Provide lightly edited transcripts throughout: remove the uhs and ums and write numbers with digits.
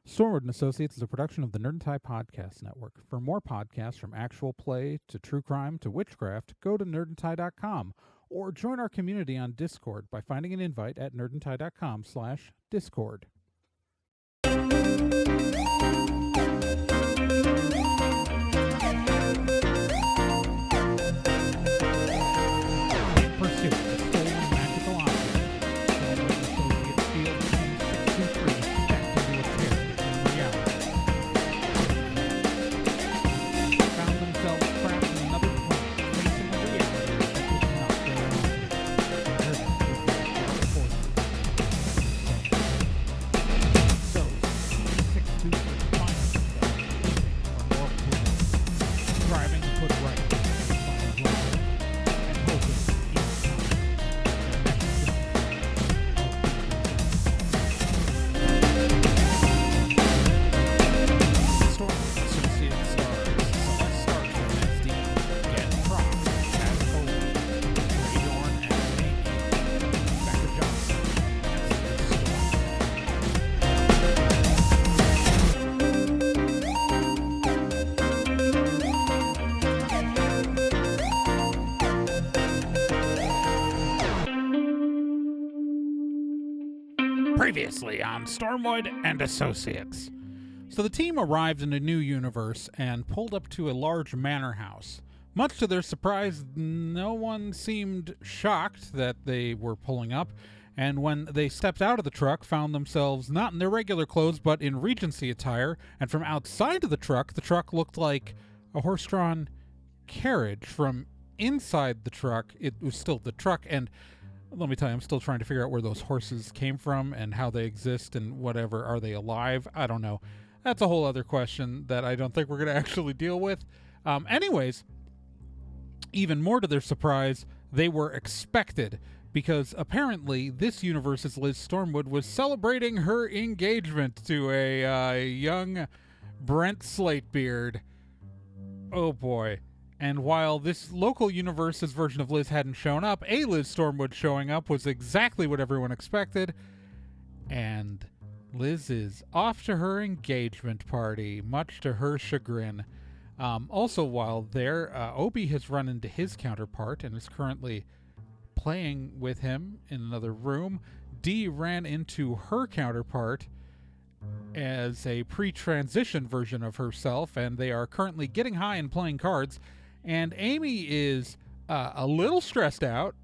Stormwood and Associates is a production of the Nerd and Tie Podcast Network. For more podcasts from actual play to true crime to witchcraft, go to nerdandtie.com or join our community on Discord by finding an invite at nerdandtie.com/discord. Pursuit of a stolen magical object. Stormwood and Associates Field Team 623 stepped into a carriage in reality. Found themselves trapped in another plane, facing a reality that was not their own. Driven with their forces. So, C2E54 finds themselves looking for more clues, driving to put right what they find wrong, and hoping each time their next journey Stormwood Associates stars Celeste Starkstrom as Dee, Ken Prock as Owen, Ray Dorn as Amy, Becca Johnson as Liz Storm. Previously on Stormwood and Associates. So the team arrived in a new universe and pulled up to a large manor house. Much to their surprise, no one seemed shocked that they were pulling up, and when they stepped out of the truck, found themselves not in their regular clothes, but in Regency attire, and from outside of the truck looked like a horse-drawn carriage. From inside the truck, it was still the truck, and let me tell you, I'm still trying to figure out where those horses came from and how they exist and whatever. Are they alive? I don't know. That's a whole other question that I don't think we're going to actually deal with. Anyways, even more to their surprise, they were expected because apparently this universe's Liz Stormwood was celebrating her engagement to a young Brent Slatebeard. Oh boy. And while this local universe's version of Liz hadn't shown up, a Liz Stormwood showing up was exactly what everyone expected. And Liz is off to her engagement party, much to her chagrin. Also, while there, Obi has run into his counterpart and is currently playing with him in another room. Dee ran into her counterpart as a pre-transition version of herself, and they are currently getting high and playing cards. And Amy is a little stressed out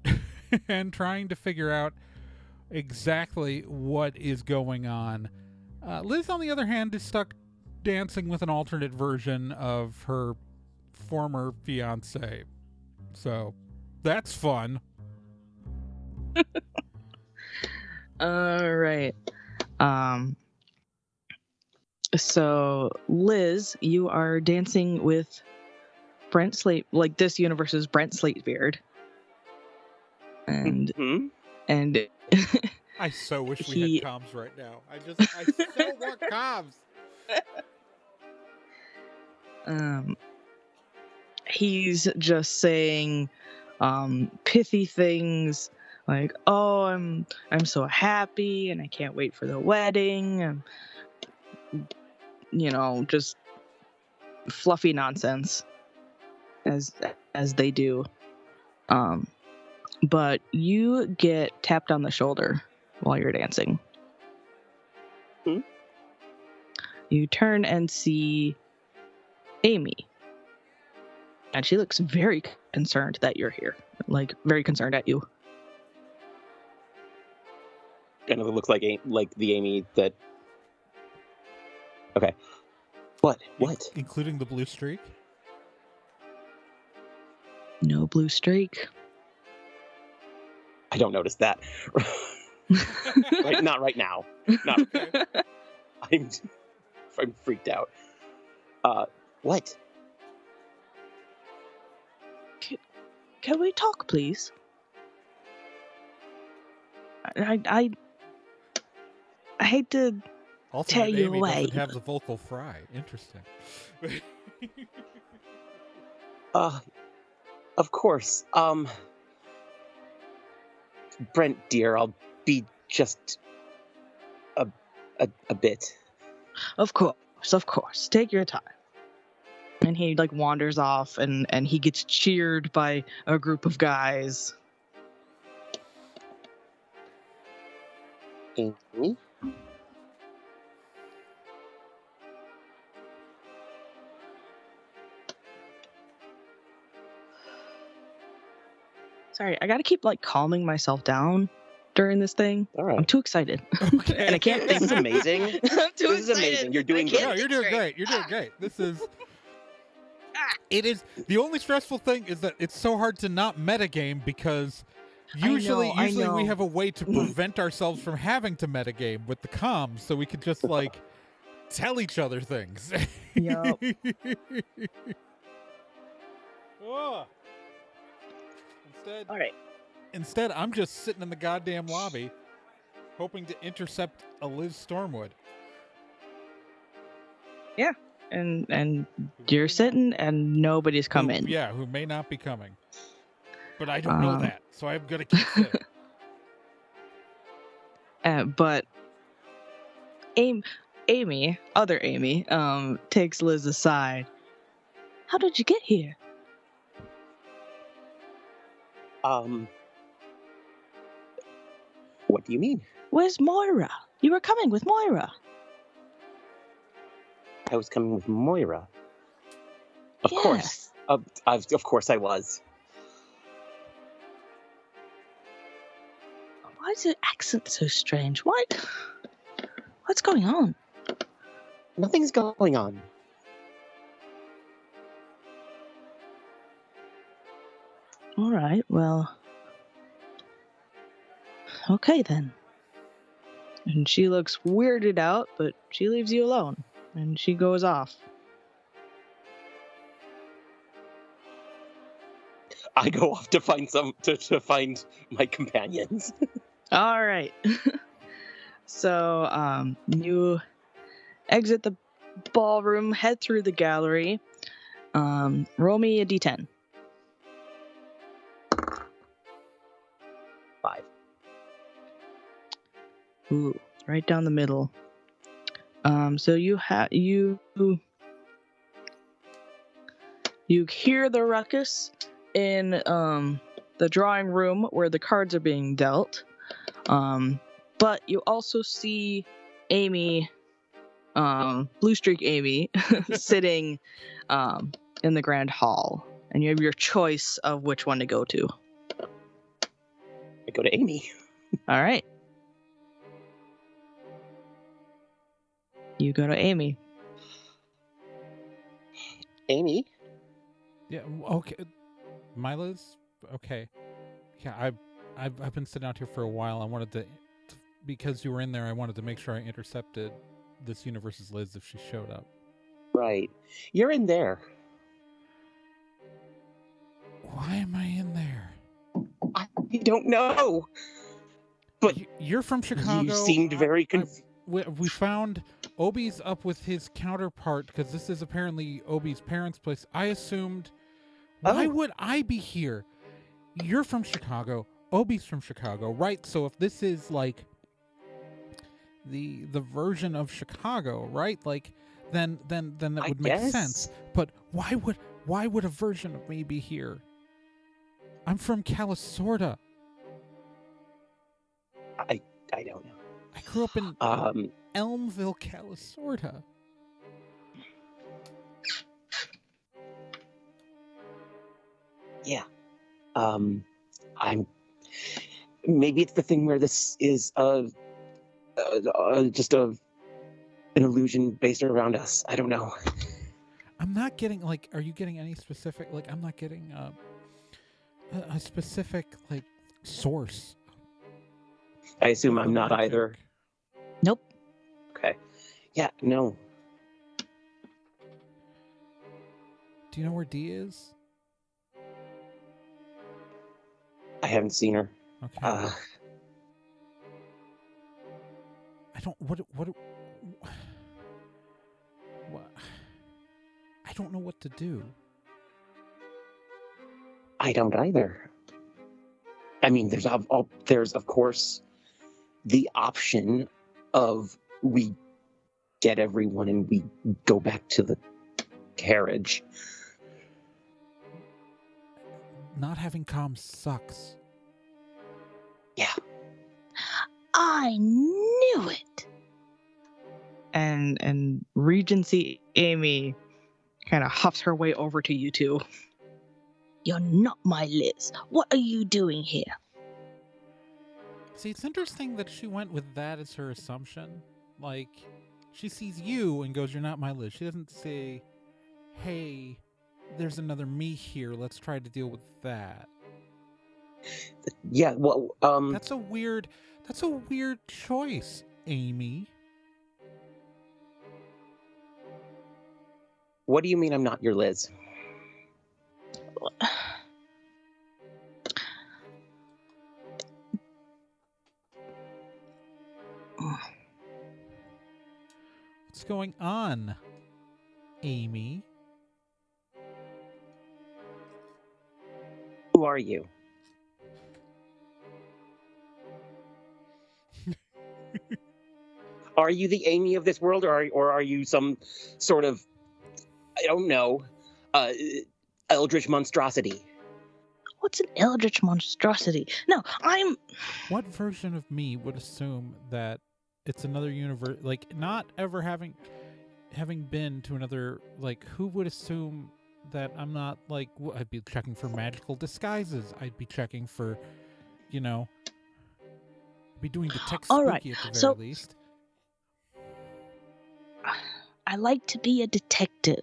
and trying to figure out exactly what is going on. Liz, on the other hand, is stuck dancing with an alternate version of her former fiancé. So that's fun. All right. So Liz, you are dancing with Brent Slate, like this universe's Brent Slatebeard. And and I so wish we had comms right now. I so want comms. He's just saying pithy things like, "Oh, I'm so happy and I can't wait for the wedding." And, just fluffy nonsense as they do. But you get tapped on the shoulder while you're dancing. You turn and see Amy. And she looks very concerned that you're here. Like, very concerned at you. Kind of looks like the Amy that... Okay. What? Including the blue streak? No blue streak. I don't notice that. Not right now. Not. I'm freaked out. What? Can we talk, please? I hate to tear you Amy away. Doesn't have the vocal fry. Interesting. Of course. Brent, dear, I'll be just a bit. Of course. Take your time. And he like wanders off, and he gets cheered by a group of guys. Amy? Sorry, I gotta keep like calming myself down during this thing. All right. I'm too excited. Okay. And I can't This think. is amazing. I'm too This is excited. amazing. You're doing I can't No, great. you're think doing straight. great. You're doing great. This is. It is the only stressful thing is that it's so hard to not metagame because usually I we know. have a way to prevent ourselves from having to metagame with the comms, so we could just like tell each other things. Yup. Oh. All right. Instead, I'm just sitting in the goddamn lobby, hoping to intercept a Liz Stormwood. And you're sitting, and nobody's come in. Yeah, who may not be coming. But I don't know that, so I'm gonna keep sitting. But Amy, other Amy, takes Liz aside. How did you get here? What do you mean? Where's Moira? You were coming with Moira. I was coming with Moira. Of Yes. course. Of course I was. Why is your accent so strange? What's going on? Nothing's going on. All right, well. Okay then. And she looks weirded out, but she leaves you alone. And she goes off. I go off to find to find my companions. All right. So, you exit the ballroom, head through the gallery. Roll me a d10. 5. Ooh, right down the middle. So you hear the ruckus in the drawing room where the cards are being dealt. But you also see Amy, Blue Streak Amy, sitting in the grand hall, and you have your choice of which one to go to. I go to Amy. All right. You go to Amy. Amy? Yeah. Okay. Mila's okay. Yeah, I've been sitting out here for a while. I wanted to, because you were in there, I wanted to make sure I intercepted this universe's Liz if she showed up. Right. You're in there. Why am I in there? I don't know. But You're from Chicago. you seemed very we found Obi's up with his counterpart because this is apparently Obi's parents' place. I assumed. Why would I be here? You're from Chicago. Obi's from Chicago, right? So if this is like the version of Chicago, right? Like then that would make sense. But why would a version of me be here? I'm from Calisorda. I don't know. I grew up in Elmville, Calisorda. Yeah. Maybe it's the thing where this is just an illusion based around us. I don't know. I'm not getting like. Are you getting any specific? Like, I'm not getting a specific like source. I assume I'm not either. Nope. Okay. Yeah. No. Do you know where D is? I haven't seen her. Okay. Uh, I don't. What? I don't know what to do. I don't either. I mean, there's of course the option of we get everyone and we go back to the carriage. Not having comms sucks. Yeah. I knew it. And Regency Amy kind of huffs her way over to you two. You're not my Liz. What are you doing here? See, it's interesting that she went with that as her assumption. Like, she sees you and goes, "You're not my Liz." She doesn't say, "Hey, there's another me here. Let's try to deal with that." Yeah, well, That's a weird choice, Amy. What do you mean I'm not your Liz? What's going on, Amy? Who are you? Are you the Amy of this world, or are you some sort of, I don't know, eldritch monstrosity? What's an eldritch monstrosity? No, I'm... What version of me would assume that it's another universe? Like, not ever having been to another, like, who would assume that I'm not, like, I'd be checking for magical disguises. I'd be checking for, be doing detect spooky All right, at the very so- least. I like to be a detective.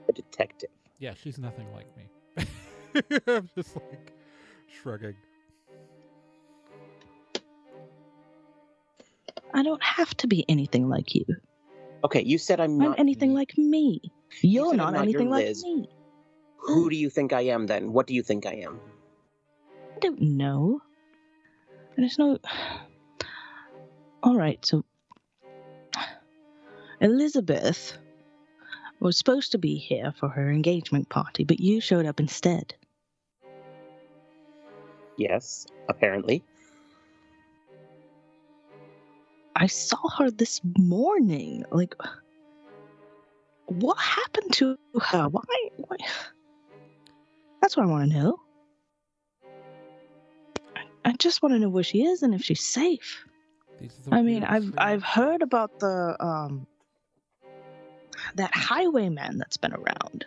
A detective. Yeah, she's nothing like me. I'm just, like, shrugging. I don't have to be anything like you. Okay, you said I'm not anything like me. You're said not I'm not anything your like Liz. me. Who do you think I am then? What do you think I am? I don't know. There's no... All right, so... Elizabeth was supposed to be here for her engagement party, but you showed up instead. Yes, apparently. I saw her this morning. Like, what happened to her? Why? That's what I want to know. I just want to know where she is and if she's safe. I mean, I've heard about the that highwayman that's been around.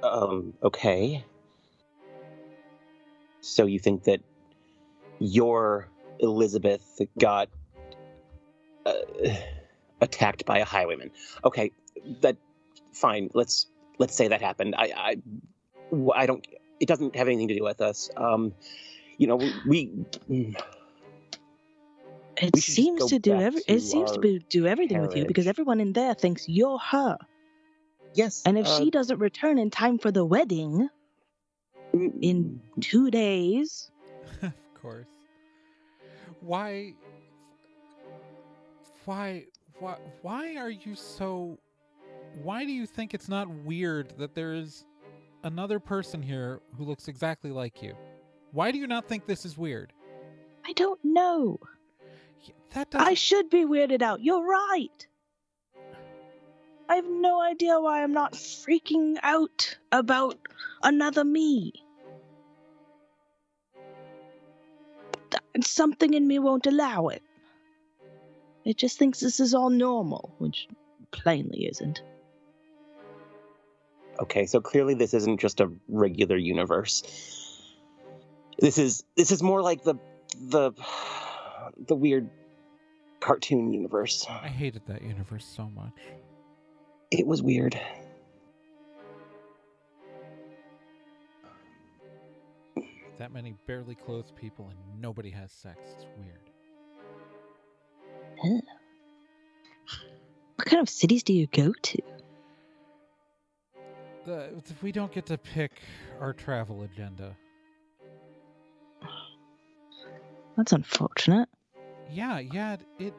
Okay. So you think that your Elizabeth got attacked by a highwayman? Okay, that fine. Let's say that happened. I don't. It doesn't have anything to do with us. We It should just seems go to do back it seems to do everything with you because carriage. everyone in there thinks you're her. Yes. And if she doesn't return in time for the wedding in 2 days, of course. Why are you so... Why do you think it's not weird that there is another person here who looks exactly like you? Why do you not think this is weird? I don't know. That doesn't... I should be weirded out. You're right. I have no idea why I'm not freaking out about another me. Something in me won't allow it. It just thinks this is all normal, which plainly isn't. Okay, so clearly this isn't just a regular universe. This is more like the weird cartoon universe. I hated that universe so much. It was weird. That many barely clothed people and nobody has sex. It's weird. What kind of cities do you go to? We don't get to pick our travel agenda. That's unfortunate. Yeah, it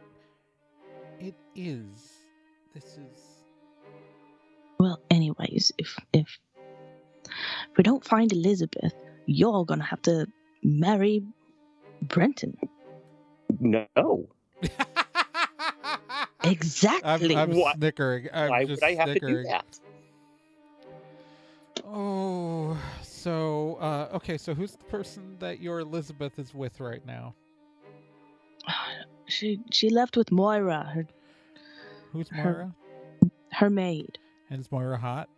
is. This is... Well, anyways, if we don't find Elizabeth, you're gonna have to marry Brenton. No. Exactly. I'm What? snickering. I'm Why just would I have to do snickering. that? Oh, so okay. So who's the person that your Elizabeth is with right now? She left with Moira, Who's Her- Moira? her maid. And is Moira hot?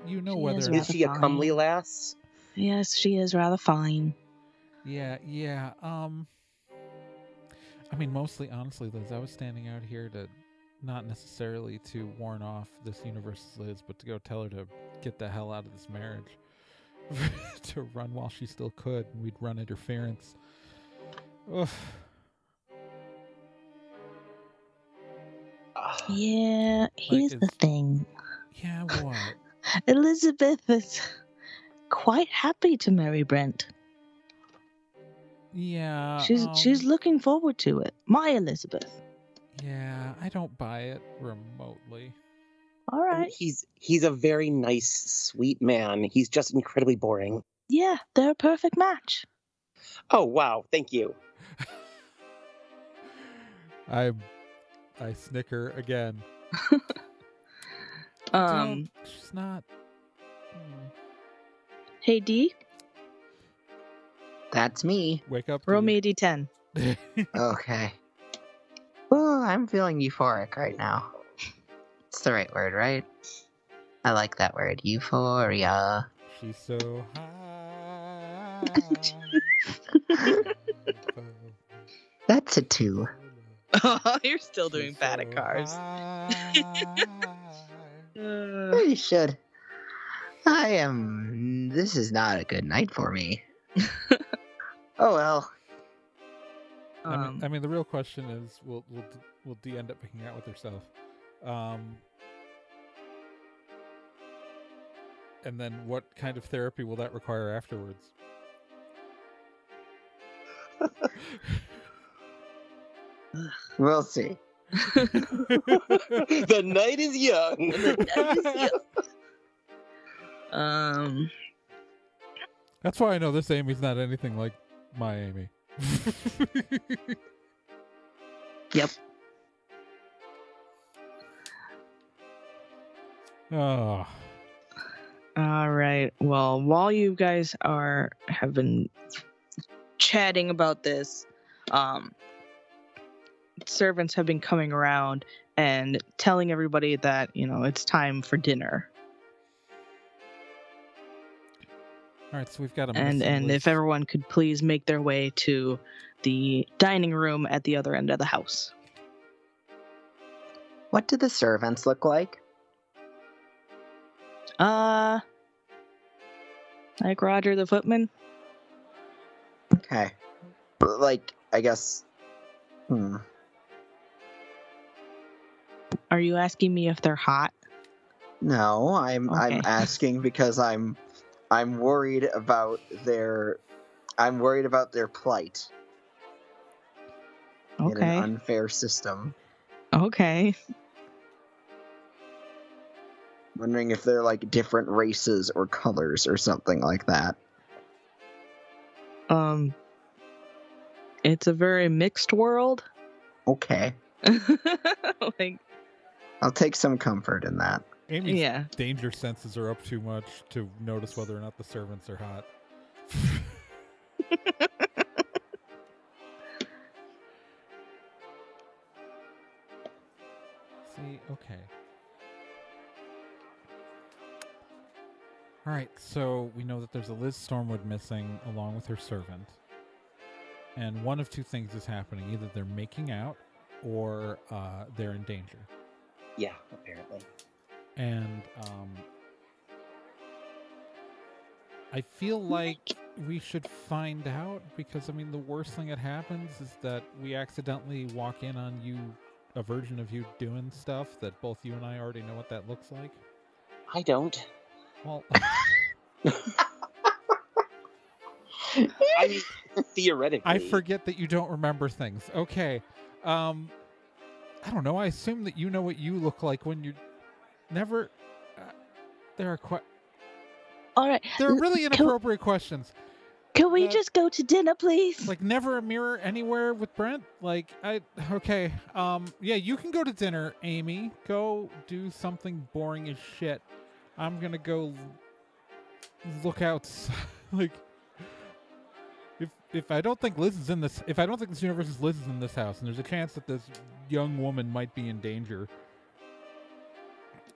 You know She whether is or not. Is she a rather comely fine. lass? Yes, she is rather fine. Yeah. I mean, mostly, honestly, Liz, I was standing out here to not necessarily to warn off this universe's Liz, but to go tell her to get the hell out of this marriage. To run while she still could, and we'd run interference. Ugh. Yeah, here's the it's- thing. Yeah, what? Elizabeth is quite happy to marry Brent. Yeah. She's looking forward to it. My Elizabeth. Yeah, I don't buy it remotely. All right. He's a very nice, sweet man. He's just incredibly boring. Yeah, they're a perfect match. Oh, wow. Thank you. I snicker again. She's not. Hey D, That's me. Wake up. roll me a D10. Okay. Oh, I'm feeling euphoric right now. It's the right word, right? I like that word. Euphoria. She's so high. That's a 2. Oh, you're still doing She's bad so at cards. high. You should. This is not a good night for me. Oh well. I mean, the real question is, will D end up picking out with herself? And then what kind of therapy will that require afterwards? We'll see. The night is young. That's why I know this Amy's not anything like my Amy. Yep. Oh. All right. Well, while you guys have been chatting about this, servants have been coming around and telling everybody that, it's time for dinner. All right, so we've got a And missing if Liz. everyone could please make their way to the dining room at the other end of the house. What do the servants look like? Like Roger the Footman. Okay. Like, I guess. Are you asking me if they're hot? No, I'm Okay. asking because I'm worried about their plight in an Okay. unfair system. Okay. Wondering if they're like different races or colors or something like that. It's a very mixed world. Okay. Like, I'll take some comfort in that. Amy's yeah. danger senses are up too much to notice whether or not the servants are hot. See, okay. All right, so we know that there's a Liz Stormwood missing along with her servant. And one of two things is happening. Either they're making out or they're in danger. Yeah, apparently. And I feel like we should find out because, I mean, the worst thing that happens is that we accidentally walk in on a version of you doing stuff that both you and I already know what that looks like. I don't. Well, I mean, theoretically. I forget that you don't remember things. Okay. I don't know. I assume that you know what you look like when you never. There are quite. All right. They're really inappropriate questions. Can we just go to dinner, please? Like, never a mirror anywhere with Brent? Like, okay. Yeah, you can go to dinner, Amy. Go do something boring as shit. I'm gonna go look outside. Like, if I don't think Liz is in this, if I don't think this universe is Liz is in this house, and there's a chance that this young woman might be in danger,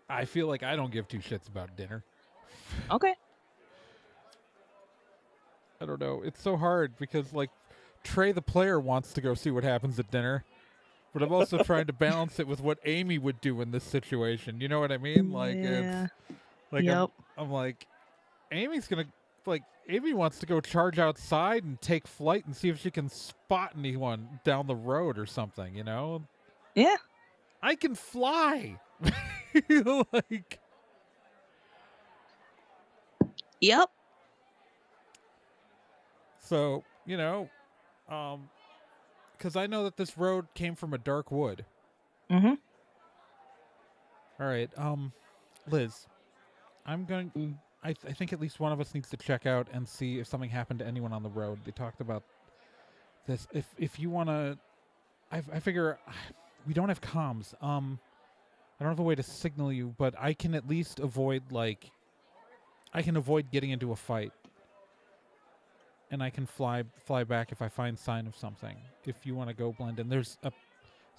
I feel like I don't give two shits about dinner. Okay. I don't know. It's so hard because, like, Trey the player wants to go see what happens at dinner, but I'm also trying to balance it with what Amy would do in this situation. You know what I mean? Like, Yeah. it's like Yep. I'm like, Amy wants to go charge outside and take flight and see if she can spot anyone down the road or something. You know? Yeah. I can fly. Like, Yep. so, you know, because I know that this road came from a dark wood. Mm-hmm. All right, Liz, I'm going. I think at least one of us needs to check out and see if something happened to anyone on the road. They talked about this. If you want to, I figure we don't have comms. I don't have a way to signal you, but I can at least avoid getting into a fight. And I can fly back if I find sign of something. If you want to go blend in, it's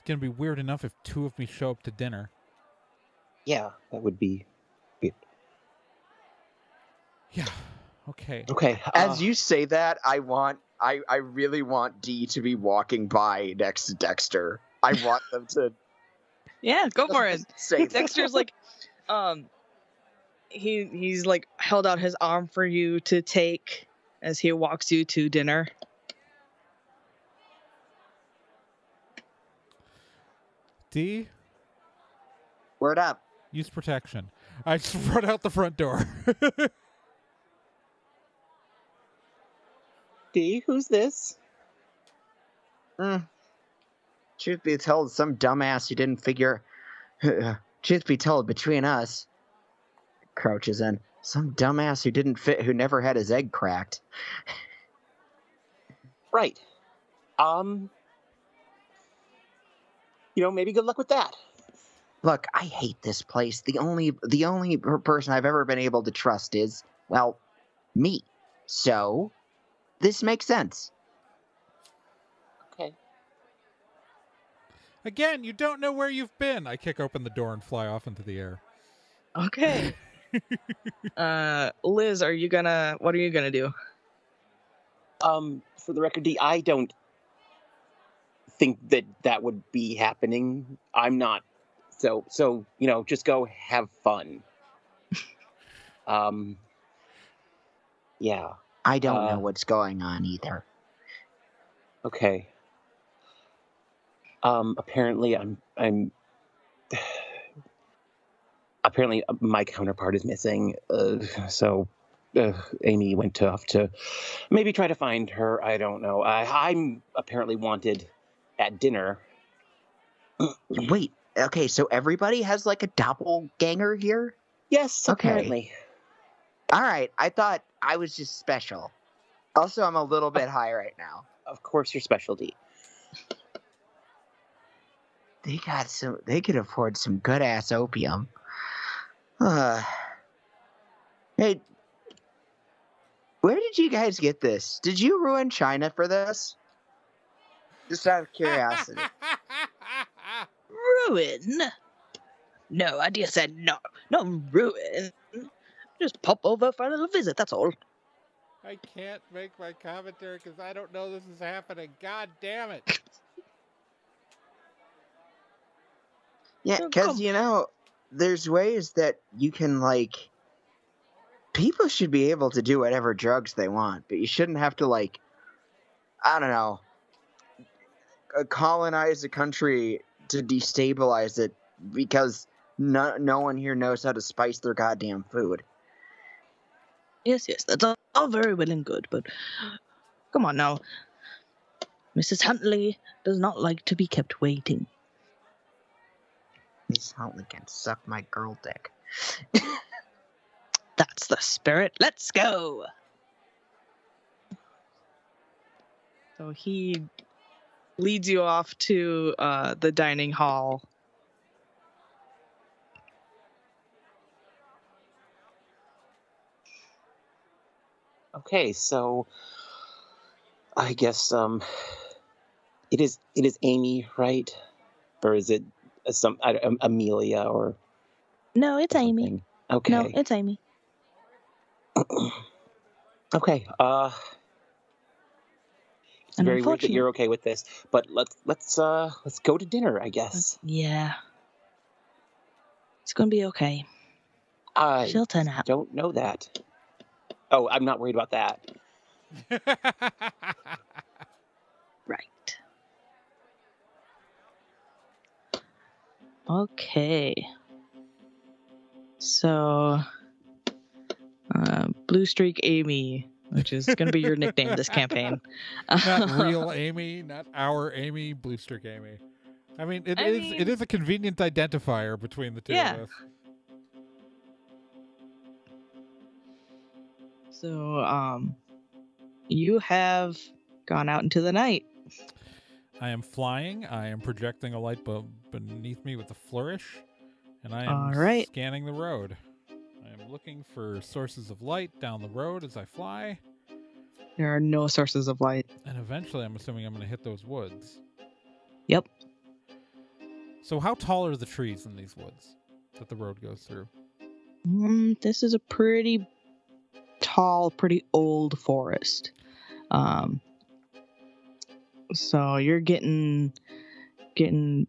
gonna be weird enough if two of me show up to dinner. Yeah, that would be good. Yeah. Okay. Okay. As you say that, I really want Dee to be walking by next to Dexter. I want them to Yeah, go for it. say that. Dexter's like, he's like held out his arm for you to take as he walks you to dinner. D, Word up. use protection. I just run out the front door. D, who's this? Truth be told, some dumbass who didn't figure. Truth be told, between us, crouches in. Some dumbass who didn't fit, who never had his egg cracked. Right. Maybe good luck with that. Look, I hate this place. The only person I've ever been able to trust is, well, me. So, this makes sense. Okay. Again, you don't know where you've been. I kick open the door and fly off into the air. Okay. Liz, what are you gonna do? For the record, D, I don't think that would be happening. I'm not. So just go have fun. Yeah. I don't know what's going on either. Okay. Apparently apparently my counterpart is missing. So Amy went off to maybe try to find her. I don't know. I'm apparently wanted at dinner. Wait, okay, so everybody has like a doppelganger here? Yes, Okay. apparently. All right, I thought I was just special. Also, I'm a little bit high right now. Of course, your specialty. They could afford some good ass opium. Hey, where did you guys get this? Did you ruin China for this? Just out of curiosity. Ruin? No, I just said no. Not ruin. Just pop over for a little visit, that's all. I can't make my commentary because I don't know this is happening. God damn it. Yeah, because, there's ways that you can, people should be able to do whatever drugs they want, but you shouldn't have to, I don't know, colonize a country to destabilize it because no one here knows how to spice their goddamn food. Yes, that's all very well and good, but come on now. Mrs. Huntley does not like to be kept waiting. Miss Huntley can suck my girl dick. That's the spirit. Let's go. So he leads you off to the dining hall. Okay, so I guess it is Amy, right? Or is it Amelia or No, it's Amy. something? Okay. No, it's Amy. Okay. It's And very weird that you're unfortunately- okay with this, but let's go to dinner, I guess. Yeah. It's gonna be okay. I She'll turn out. don't know that. Oh, I'm not worried about that. Right. Okay. So, Blue Streak Amy, which is going to be your nickname this campaign. Not real Amy, not our Amy, Blue Streak Amy. I mean, it is a convenient identifier between the two Yeah. of us. So, you have gone out into the night. I am flying. I am projecting a light bulb beneath me with a flourish, and I am All right. scanning the road. I am looking for sources of light down the road as I fly, There are no sources of light. and eventually I'm assuming I'm going to hit those woods. Yep. So how tall are the trees in these woods that the road goes through? This is a pretty tall, pretty old forest. So you're getting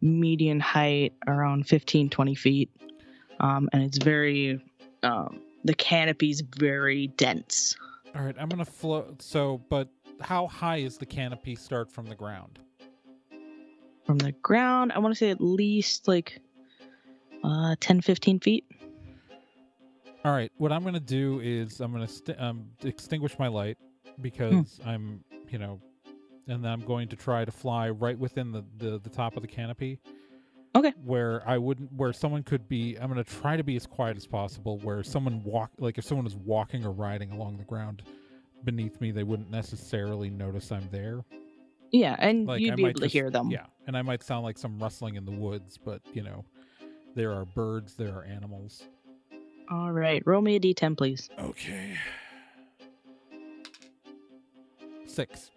median height around 15, 20 feet. And it's very, the canopy's very dense. All right, I'm going to float. So, but how high is the canopy start from the ground? From the ground, I want to say at least like 10, 15 feet. All right, what I'm going to do is I'm going to extinguish my light because I'm, and then I'm going to try to fly right within the top of the canopy. Okay. Where someone could be, I'm going to try to be as quiet as possible, where if someone was walking or riding along the ground beneath me, they wouldn't necessarily notice I'm there. Yeah, and Like, you'd I be might able to hear them. Yeah, and I might sound like some rustling in the woods, but, there are birds, there are animals. All right, roll me a d10, please. Okay. 6.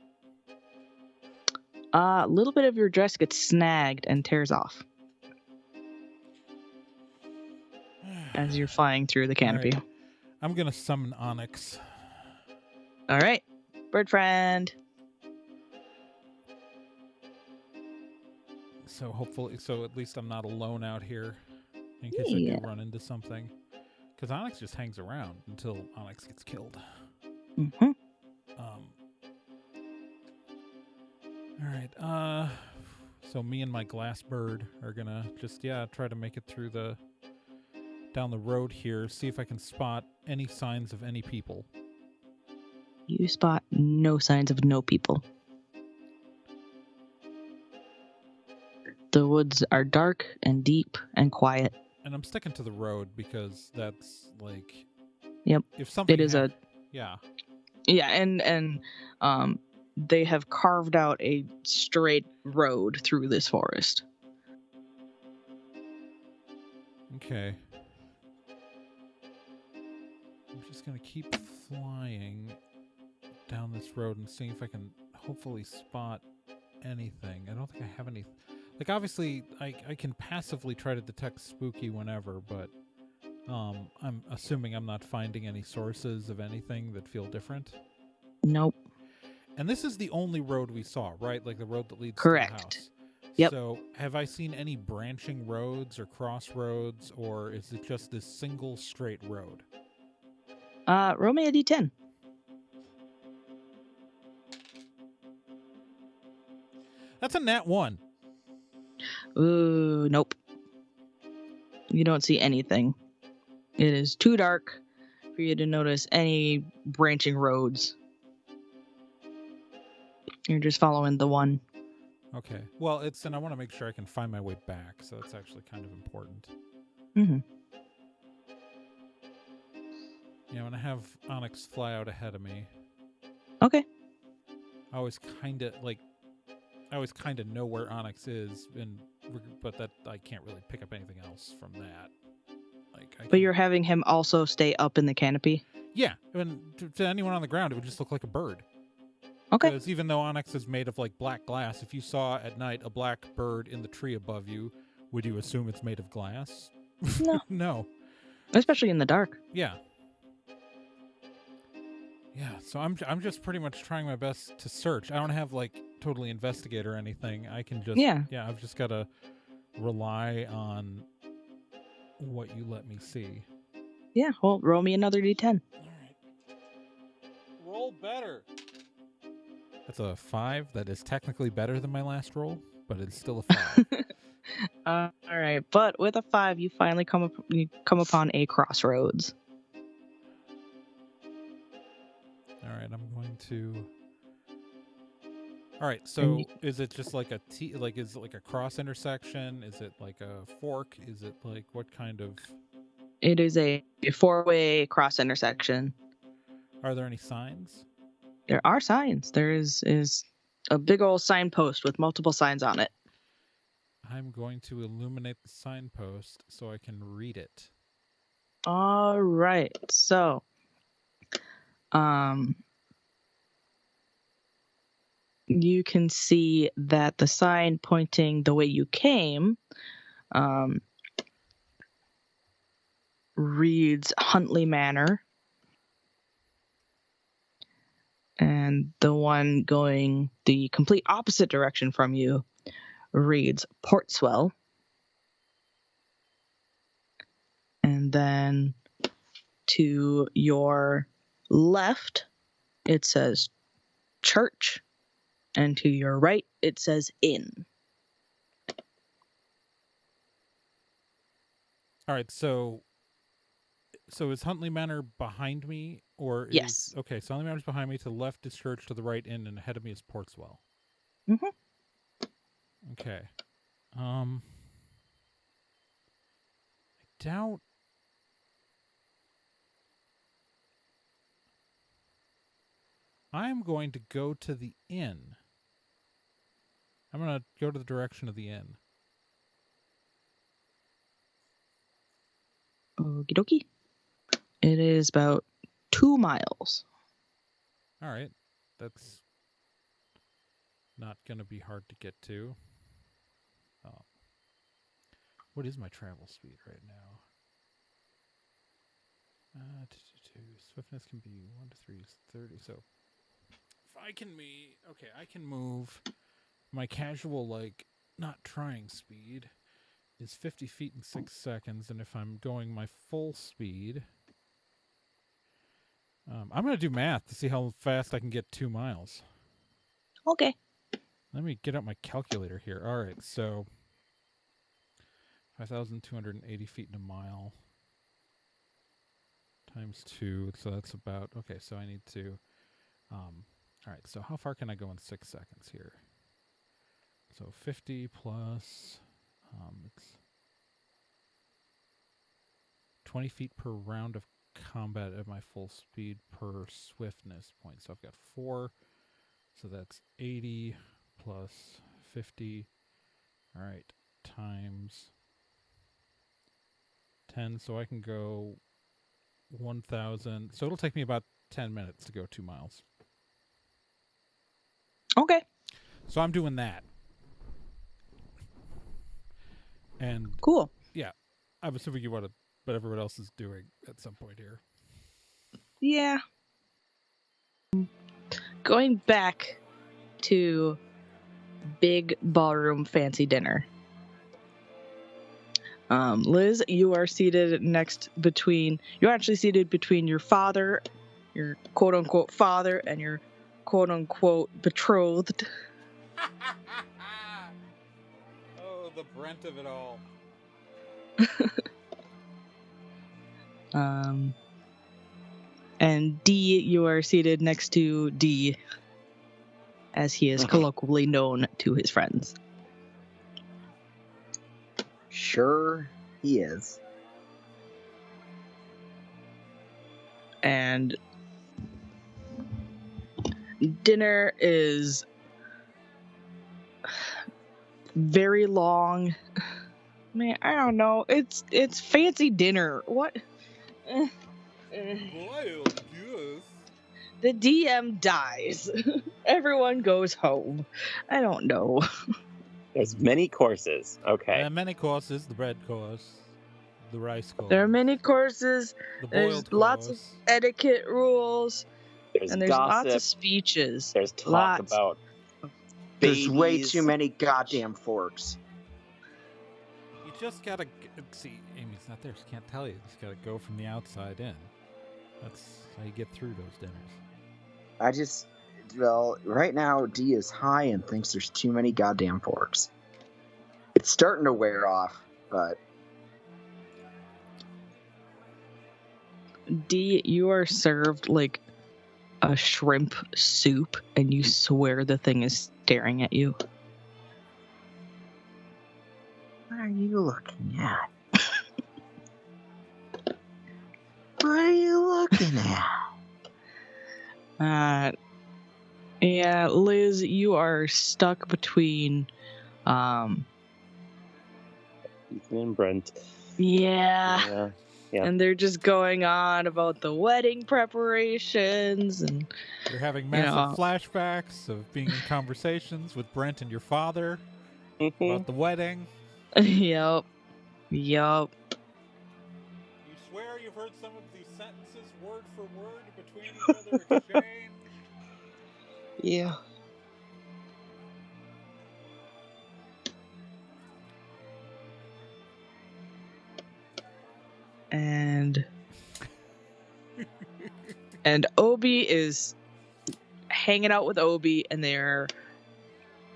A little bit of your dress gets snagged and tears off as you're flying through the canopy. All right. I'm going to summon Onyx. All right, bird friend. So at least I'm not alone out here in case I do run into something. Because Onyx just hangs around until Onyx gets killed. Mm-hmm. All right. So me and my glass bird are gonna just try to make it through down the road here. See if I can spot any signs of any people. You spot no signs of no people. The woods are dark and deep and quiet. And I'm sticking to the road because that's like. Yep. If something. It is Yeah. Yeah, and they have carved out a straight road through this forest. Okay. I'm just going to keep flying down this road and seeing if I can hopefully spot anything. I don't think I have any. Like, obviously, I can passively try to detect spooky whenever, but I'm assuming I'm not finding any sources of anything that feel different. Nope. And this is the only road we saw, right? Like the road that leads Correct. to the house. Yep. So have I seen any branching roads or crossroads, or is it just this single straight road? Roll me a d10. That's a nat 1. Ooh, nope. You don't see anything. It is too dark for you to notice any branching roads. You're just following the one. Okay. Well, and I want to make sure I can find my way back, so it's actually kind of important. Mm-hmm. Yeah, I'm gonna have Onyx fly out ahead of me. Okay. I always kind of know where Onyx is, but that I can't really pick up anything else from that. But you're having him also stay up in the canopy? Yeah, and to anyone on the ground, it would just look like a bird. Okay. Because even though Onyx is made of like black glass, if you saw at night a black bird in the tree above you, would you assume it's made of glass? No. No. Especially in the dark. Yeah. Yeah, so I'm just pretty much trying my best to search. I don't have like totally investigate or anything. I can just I've just got to rely on what you let me see. Yeah, well, roll me another d10. All right. Roll better. That's a 5. That is technically better than my last roll, but it's still a 5. All right, but with a 5, you finally come upon a crossroads. All right, I'm going to. All right, so is it just like a T? Like, is it like a cross intersection? Is it like a fork? Is it like what kind of? It is a 4-way cross intersection. Are there any signs? There are signs. There is a big old signpost with multiple signs on it. I'm going to illuminate the signpost so I can read it. All right, so, you can see that the sign pointing the way you came, reads Huntley Manor. And the one going the complete opposite direction from you reads Portswell. And then to your left, it says church. And to your right, it says inn. All right, so is Huntley Manor behind me, or is Yes? Okay, so Huntley Manor's behind me. To the left is church. To the right, inn, and ahead of me is Portswell. Mm-hmm. Okay. I doubt. I'm going to go to the inn. I'm going to go to the direction of the inn. Okie dokie. It is about 2 miles. All right. That's not going to be hard to get to. What is my travel speed right now? Swiftness can be 1 to 3 is 30. So if I can I can move. My casual, like, not trying speed is 50 feet in 6 seconds, and if I'm going my full speed, I'm going to do math to see how fast I can get 2 miles. Okay. Let me get out my calculator here. All right, so 5,280 feet in a mile times 2, so that's about, okay, so I need to, all right, so how far can I go in 6 seconds here? So 50 plus, it's 20 feet per round of combat at my full speed per swiftness point. So I've got 4, so that's 80 plus 50, all right, times 10, so I can go 1,000. So it'll take me about 10 minutes to go 2 miles. Okay. So I'm doing that. And cool. Yeah, I'm assuming you want to, what everyone else is doing at some point here. Yeah. Going back to big ballroom fancy dinner. Liz, you are seated you're actually seated between your father, your quote unquote father, and your quote unquote betrothed. Oh, the Brent of it all. And D, you are seated next to D, as he is colloquially known to his friends. Sure, he is. and dinner is very long. Man, I don't know. It's fancy dinner. What? The DM dies. Everyone goes home. I don't know. There's many courses. Okay. Many courses. The bread course. The rice course. There are many courses. The There's boiled lots of course. etiquette rules. There's And there's gossip. lots of speeches. There's talk Lots. about There's way babies. too many goddamn forks. You just gotta see. Amy's not there. She can't tell you. You just gotta go from the outside in. That's how you get through those dinners. Well, right now D is high and thinks there's too many goddamn forks. It's starting to wear off, but D, you are served like a shrimp soup, and you swear the thing is staring at you. what are you looking at? What are you looking at? Yeah, Liz, you are stuck between, Ethan and Brent. yeah. Yeah. And they're just going on about the wedding preparations, and You're having massive flashbacks of being in conversations with Brent and your father about the wedding. Yup. You swear you've heard some of these sentences word for word between each other exchanged? Yeah. And Obi is hanging out with Obi, and they're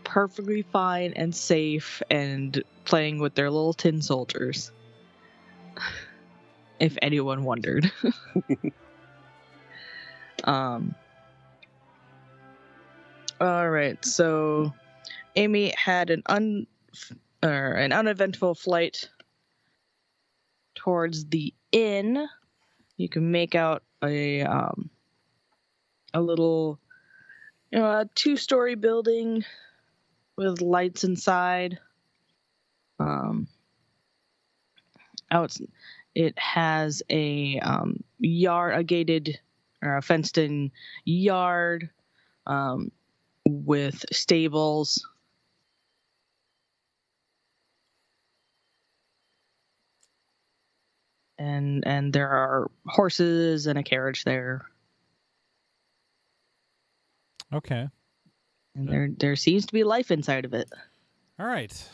perfectly fine and safe and playing with their little tin soldiers. If anyone wondered. All right, so Amy had an uneventful flight towards the inn. You can make out a little, a 2-story building with lights inside. It has a gated or a fenced-in yard with stables. And there are horses and a carriage there. Okay. And there seems to be life inside of it. All right.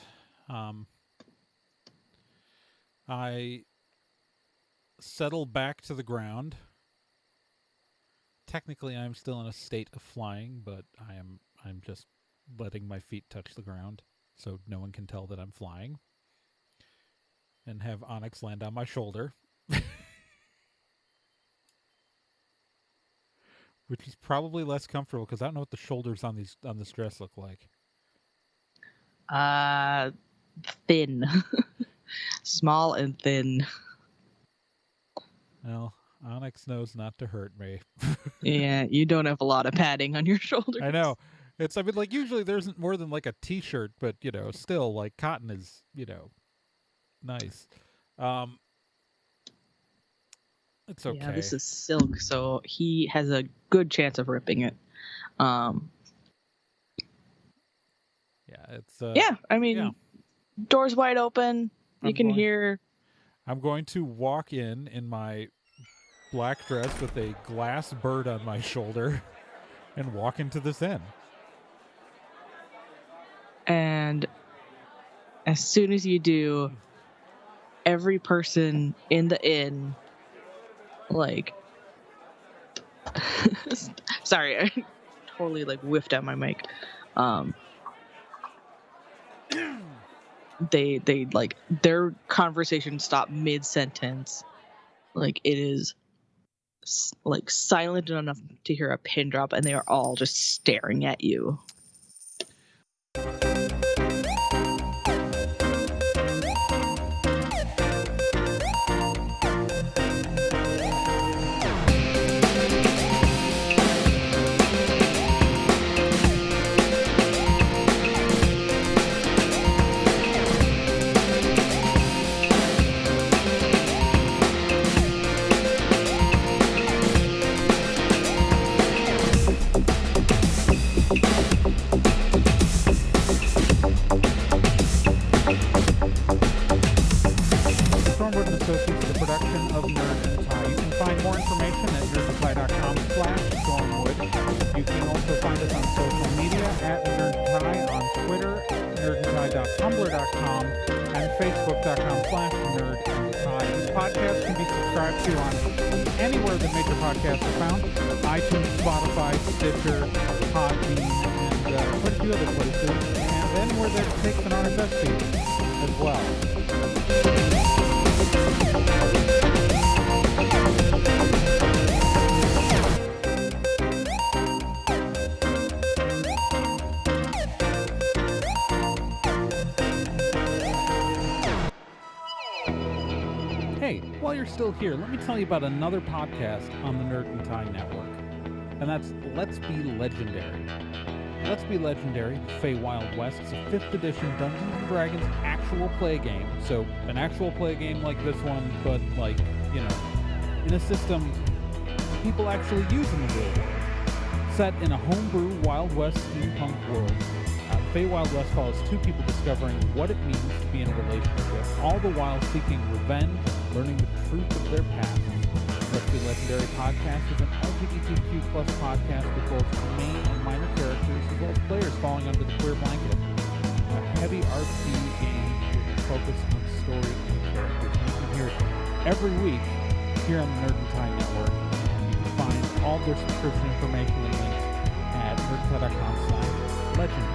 I settle back to the ground. Technically, I'm still in a state of flying, but I'm just letting my feet touch the ground so no one can tell that I'm flying. And have Onyx land on my shoulder. Which is probably less comfortable because I don't know what the shoulders on this dress look like. Thin. Small and thin. Well, Onyx knows not to hurt me. Yeah, you don't have a lot of padding on your shoulders. I know. Usually there isn't more than like a t-shirt, but, still, like, cotton is, nice. It's okay. Yeah, this is silk, so he has a good chance of ripping it. Yeah, it's... door's wide open. You can hear... I'm going to walk in my black dress with a glass bird on my shoulder and walk into this inn. And as soon as you do, every person in the inn, sorry, I totally whiffed out my mic. They their conversation stopped mid-sentence. It is silent enough to hear a pin drop, and they are all just staring at you. facebook.com/nerdandtie. This podcast can be subscribed to on anywhere that major podcasts are found. iTunes, Spotify, Stitcher, Podbean, and quite a few other places. And anywhere that takes an RSS feed as well. Hey, while you're still here, let me tell you about another podcast on the Nerd and Tie Network. And that's Let's Be Legendary. Let's Be Legendary, Feywild West, is a 5th edition Dungeons & Dragons actual play game. So, an actual play game like this one, but like, in a system people actually use in the real world. Set in a homebrew Wild West steampunk world, Feywild West follows 2 people discovering what it means to be in a relationship, all the while seeking revenge and learning the truth of their past. Let's Be Legendary podcast is an LGBTQ+ podcast with both main and minor characters, as well as players falling under the queer blanket. A heavy RPG game with a focus on story and characters. And you can hear it every week here on the Nerd and Tie Network. And you can find all their subscription information and links at nerdandtie.com/legend.